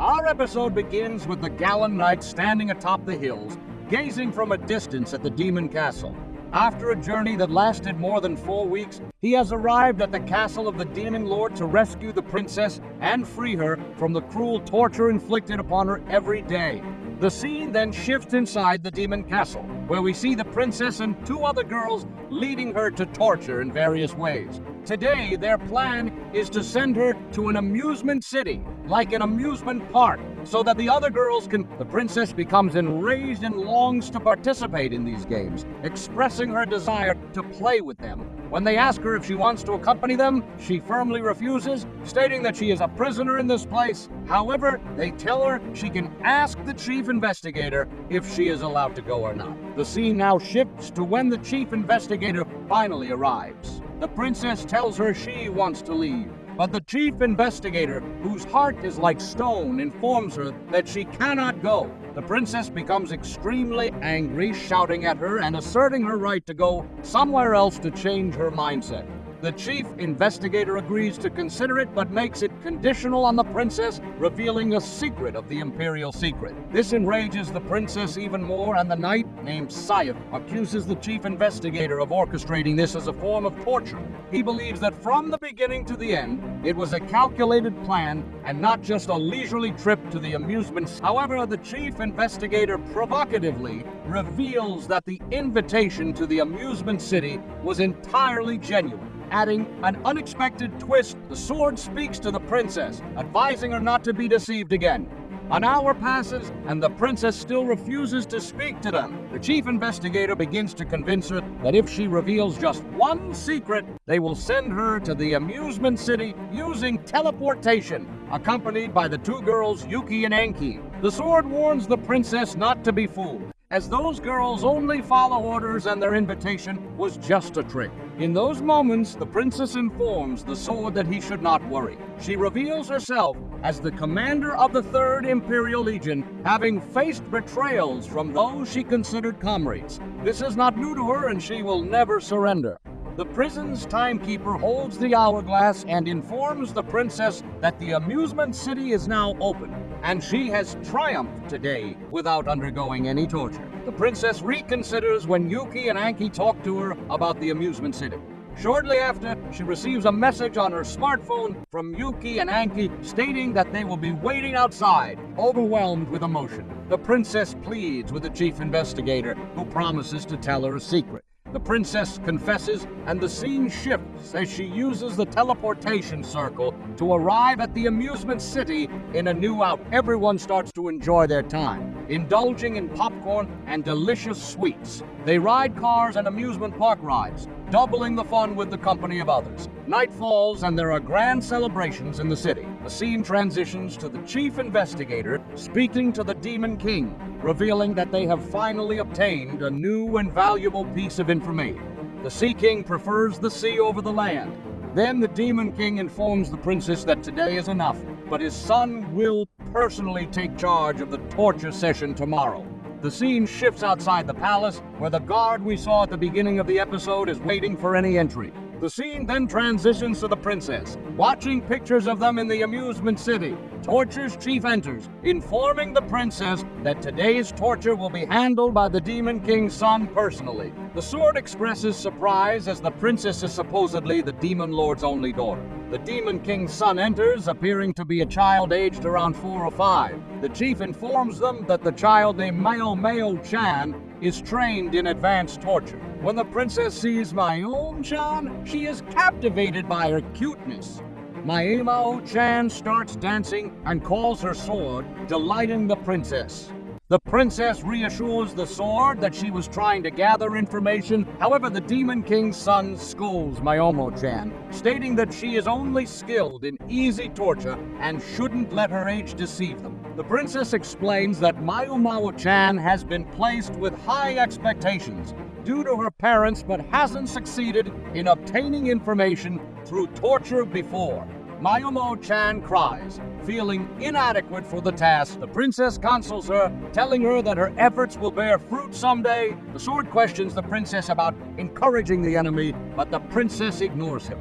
Our episode begins with the gallant knight standing atop the hills, gazing from a distance at the demon castle. After a journey that lasted more than 4 weeks, he has arrived at the castle of the demon lord to rescue the princess and free her from the cruel torture inflicted upon her every day. The scene then shifts inside the demon castle, where we see the princess and 2 other girls leading her to torture in various ways. Today, their plan is to send her to an amusement city, like an amusement park, so that the other girls can... The princess becomes enraged and longs to participate in these games, expressing her desire to play with them. When they ask her if she wants to accompany them, she firmly refuses, stating that she is a prisoner in this place. However, they tell her she can ask the chief investigator if she is allowed to go or not. The scene now shifts to when the chief investigator finally arrives. The princess tells her she wants to leave, but the chief investigator, whose heart is like stone, informs her that she cannot go. The princess becomes extremely angry, shouting at her and asserting her right to go somewhere else to change her mindset. The chief investigator agrees to consider it, but makes it conditional on the princess revealing a secret of the imperial secret. This enrages the princess even more, and the knight, named Sayef, accuses the chief investigator of orchestrating this as a form of torture. He believes that from the beginning to the end, it was a calculated plan and not just a leisurely trip to the amusements. However, the chief investigator provocatively reveals that the invitation to the amusement city was entirely genuine. Adding an unexpected twist, the sword speaks to the princess, advising her not to be deceived again. An hour passes, and the princess still refuses to speak to them. The chief investigator begins to convince her that if she reveals just one secret, they will send her to the amusement city using teleportation, accompanied by the 2 girls, Yuki and Anki. The sword warns the princess not to be fooled, as those girls only follow orders and their invitation was just a trick. In those moments, the princess informs the sword that he should not worry. She reveals herself as the commander of the 3rd Imperial Legion, having faced betrayals from those she considered comrades. This is not new to her, and she will never surrender. The prison's timekeeper holds the hourglass and informs the princess that the amusement city is now open, and she has triumphed today without undergoing any torture. The princess reconsiders when Yuki and Anki talk to her about the amusement city. Shortly after, she receives a message on her smartphone from Yuki and Anki stating that they will be waiting outside, overwhelmed with emotion. The princess pleads with the chief investigator, who promises to tell her a secret. The princess confesses, and the scene shifts as she uses the teleportation circle to arrive at the amusement city in a new outfit. Everyone starts to enjoy their time, indulging in popcorn and delicious sweets. They ride cars and amusement park rides, doubling the fun with the company of others. Night falls, and there are grand celebrations in the city. The scene transitions to the chief investigator speaking to the Demon King, revealing that they have finally obtained a new and valuable piece of information. The Sea King prefers the sea over the land. Then the Demon King informs the princess that today is enough, but his son will personally take charge of the torture session tomorrow. The scene shifts outside the palace, where the guard we saw at the beginning of the episode is waiting for any entry. The scene then transitions to the princess, watching pictures of them in the amusement city. Torture's chief enters, informing the princess that today's torture will be handled by the Demon King's son personally. The sword expresses surprise, as the princess is supposedly the Demon Lord's only daughter. The Demon King's son enters, appearing to be a child aged around 4 or 5. The chief informs them that the child named Mayo Chan is trained in advanced torture. When the princess sees Mayo Chan, she is captivated by her cuteness. Mayo Chan starts dancing and calls her sword, delighting the princess. The princess reassures the sword that she was trying to gather information. However, the Demon King's son scolds Mayo Chan, stating that she is only skilled in easy torture and shouldn't let her age deceive them. The princess explains that Mayo Chan has been placed with high expectations due to her parents, but hasn't succeeded in obtaining information through torture before. Mayo Chan cries, feeling inadequate for the task. The princess consoles her, telling her that her efforts will bear fruit someday. The sword questions the princess about encouraging the enemy, but the princess ignores him.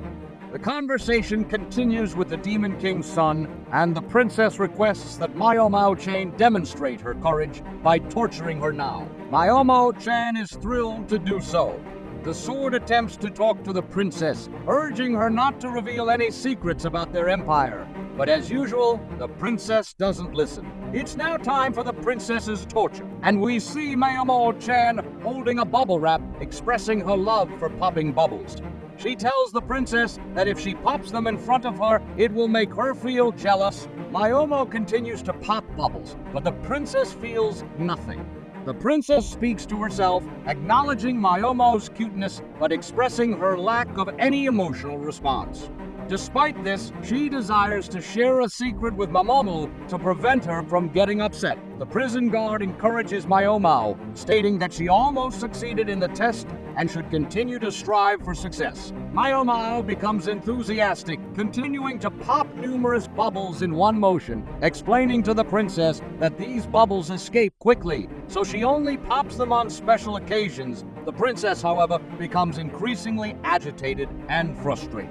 The conversation continues with the Demon King's son, and the princess requests that Mayo Chan demonstrate her courage by torturing her now. Mayo Chan is thrilled to do so. The sword attempts to talk to the princess, urging her not to reveal any secrets about their empire. But as usual, the princess doesn't listen. It's now time for the princess's torture, and we see Mayo Chan holding a bubble wrap, expressing her love for popping bubbles. She tells the princess that if she pops them in front of her, it will make her feel jealous. Mayo continues to pop bubbles, but the princess feels nothing. The princess speaks to herself, acknowledging Mayo's cuteness, but expressing her lack of any emotional response. Despite this, she desires to share a secret with Mamomo to prevent her from getting upset. The prison guard encourages Mayo, stating that she almost succeeded in the test and should continue to strive for success. Mayo becomes enthusiastic, continuing to pop numerous bubbles in one motion, explaining to the princess that these bubbles escape quickly, so she only pops them on special occasions. The princess, however, becomes increasingly agitated and frustrated.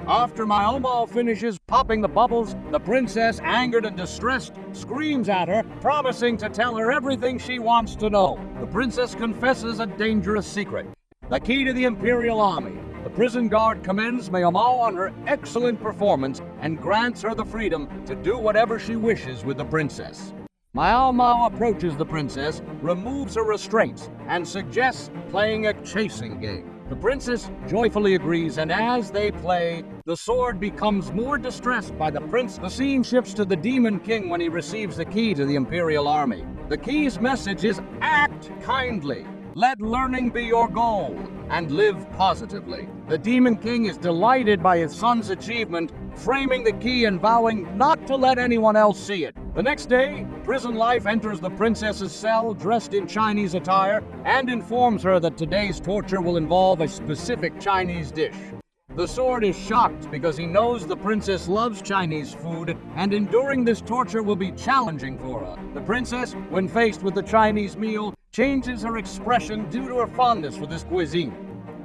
After Mayo finishes popping the bubbles, the princess, angered and distressed, screams at her, promising to tell her everything she wants to know. The princess confesses a dangerous secret: the key to the Imperial Army. The prison guard commends Mayo on her excellent performance and grants her the freedom to do whatever she wishes with the princess. Mayo approaches the princess, removes her restraints, and suggests playing a chasing game. The princess joyfully agrees, and as they play, the sword becomes more distressed by the prince. The scene shifts to the Demon King when he receives the key to the Imperial Army. The key's message is act kindly, let learning be your goal, and live positively. The Demon King is delighted by his son's achievement, framing the key and vowing not to let anyone else see it. The next day, prison life enters the princess's cell dressed in Chinese attire and informs her that today's torture will involve a specific Chinese dish. The sword is shocked because he knows the princess loves Chinese food, and enduring this torture will be challenging for her. The princess, when faced with the Chinese meal, changes her expression due to her fondness for this cuisine.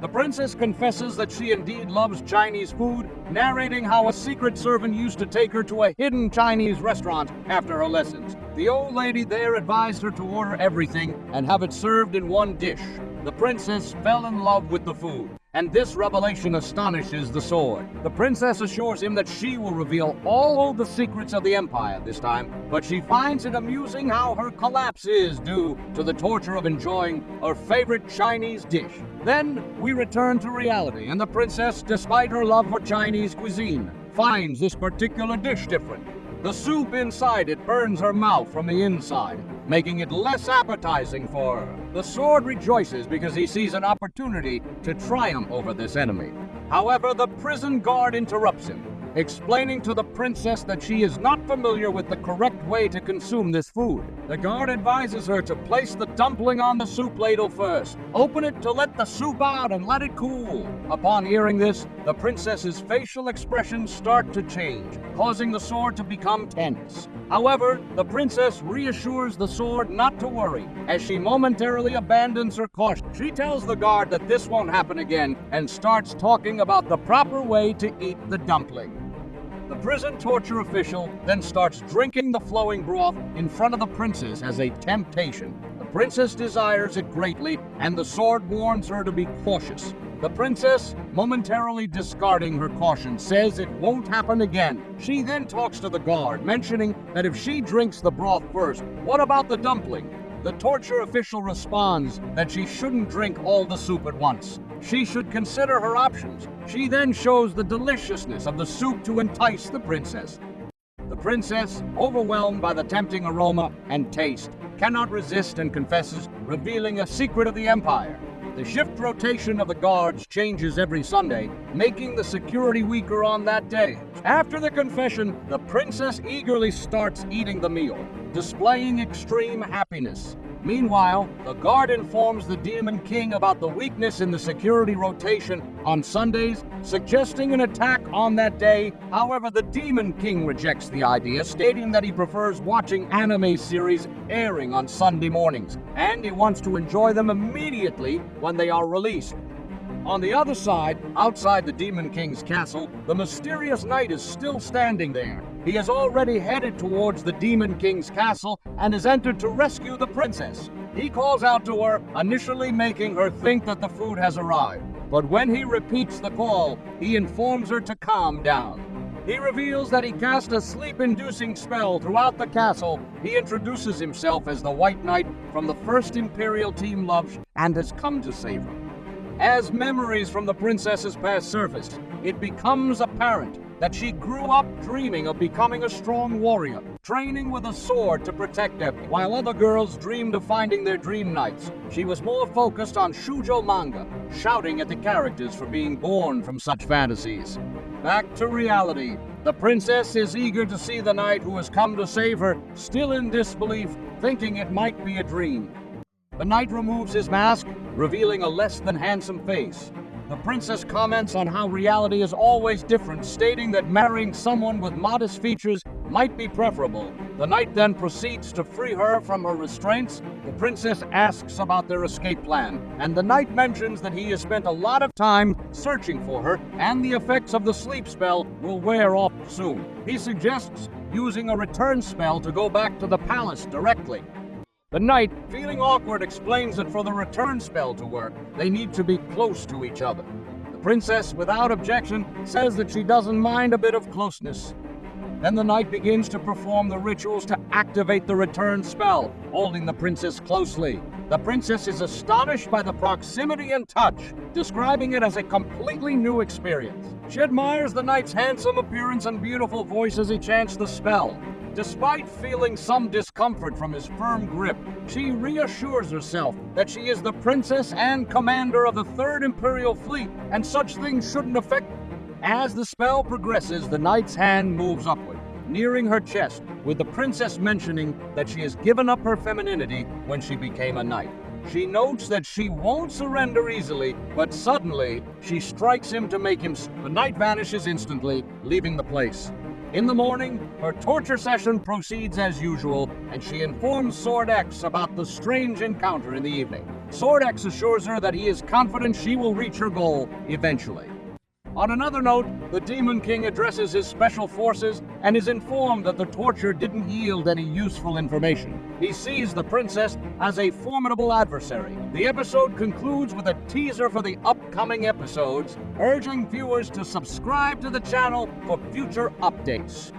The princess confesses that she indeed loves Chinese food, narrating how a secret servant used to take her to a hidden Chinese restaurant after her lessons. The old lady there advised her to order everything and have it served in one dish. The princess fell in love with the food, and this revelation astonishes the sword. The princess assures him that she will reveal all the secrets of the empire this time, but she finds it amusing how her collapse is due to the torture of enjoying her favorite Chinese dish. Then we return to reality, and the princess, despite her love for Chinese cuisine, finds this particular dish different. The soup inside it burns her mouth from the inside, making it less appetizing for her. The sword rejoices because he sees an opportunity to triumph over this enemy. However, the prison guard interrupts him, explaining to the princess that she is not familiar with the correct way to consume this food. The guard advises her to place the dumpling on the soup ladle first, open it to let the soup out and let it cool. Upon hearing this, the princess's facial expressions start to change, causing the sword to become tense. However, the princess reassures the sword not to worry, as she momentarily abandons her caution. She tells the guard that this won't happen again and starts talking about the proper way to eat the dumpling. The prison torture official then starts drinking the flowing broth in front of the princess as a temptation. The princess desires it greatly, and the sword warns her to be cautious. The princess, momentarily discarding her caution, says it won't happen again. She then talks to the guard, mentioning that if she drinks the broth first, what about the dumpling? The torture official responds that she shouldn't drink all the soup at once. She should consider her options. She then shows the deliciousness of the soup to entice the princess. The princess, overwhelmed by the tempting aroma and taste, cannot resist and confesses, revealing a secret of the empire. The shift rotation of the guards changes every Sunday, making the security weaker on that day. After the confession, the princess eagerly starts eating the meal, displaying extreme happiness. Meanwhile, the guard informs the Demon King about the weakness in the security rotation on Sundays, suggesting an attack on that day. However, the Demon King rejects the idea, stating that he prefers watching anime series airing on Sunday mornings, and he wants to enjoy them immediately when they are released. On the other side, outside the Demon King's castle, the mysterious knight is still standing there. He has already headed towards the Demon King's castle and has entered to rescue the princess. He calls out to her, initially making her think that the food has arrived. But when he repeats the call, he informs her to calm down. He reveals that he cast a sleep-inducing spell throughout the castle. He introduces himself as the White Knight from the First Imperial Team Love and has come to save her. As memories from the princess's past surface, it becomes apparent that she grew up dreaming of becoming a strong warrior, training with a sword to protect them, while other girls dreamed of finding their dream knights. She was more focused on shoujo manga, shouting at the characters for being born from such fantasies. Back to reality. The princess is eager to see the knight who has come to save her, still in disbelief, thinking it might be a dream. The knight removes his mask, revealing a less than handsome face. The princess comments on how reality is always different, stating that marrying someone with modest features might be preferable. The knight then proceeds to free her from her restraints. The princess asks about their escape plan, and the knight mentions that he has spent a lot of time searching for her, and the effects of the sleep spell will wear off soon. He suggests using a return spell to go back to the palace directly. The knight, feeling awkward, explains that for the return spell to work, they need to be close to each other. The princess, without objection, says that she doesn't mind a bit of closeness. Then the knight begins to perform the rituals to activate the return spell, holding the princess closely. The princess is astonished by the proximity and touch, describing it as a completely new experience. She admires the knight's handsome appearance and beautiful voice as he chants the spell. Despite feeling some discomfort from his firm grip, she reassures herself that she is the princess and commander of the Third Imperial Fleet, and such things shouldn't affect her. As the spell progresses, the knight's hand moves upward, nearing her chest, with the princess mentioning that she has given up her femininity when she became a knight. She notes that she won't surrender easily, but suddenly she strikes him to make him. The knight vanishes instantly, leaving the place. In the morning, her torture session proceeds as usual, and she informs Sword X about the strange encounter in the evening. Sword X assures her that he is confident she will reach her goal eventually. On another note, the Demon King addresses his special forces and is informed that the torture didn't yield any useful information. He sees the princess as a formidable adversary. The episode concludes with a teaser for the upcoming episodes, urging viewers to subscribe to the channel for future updates.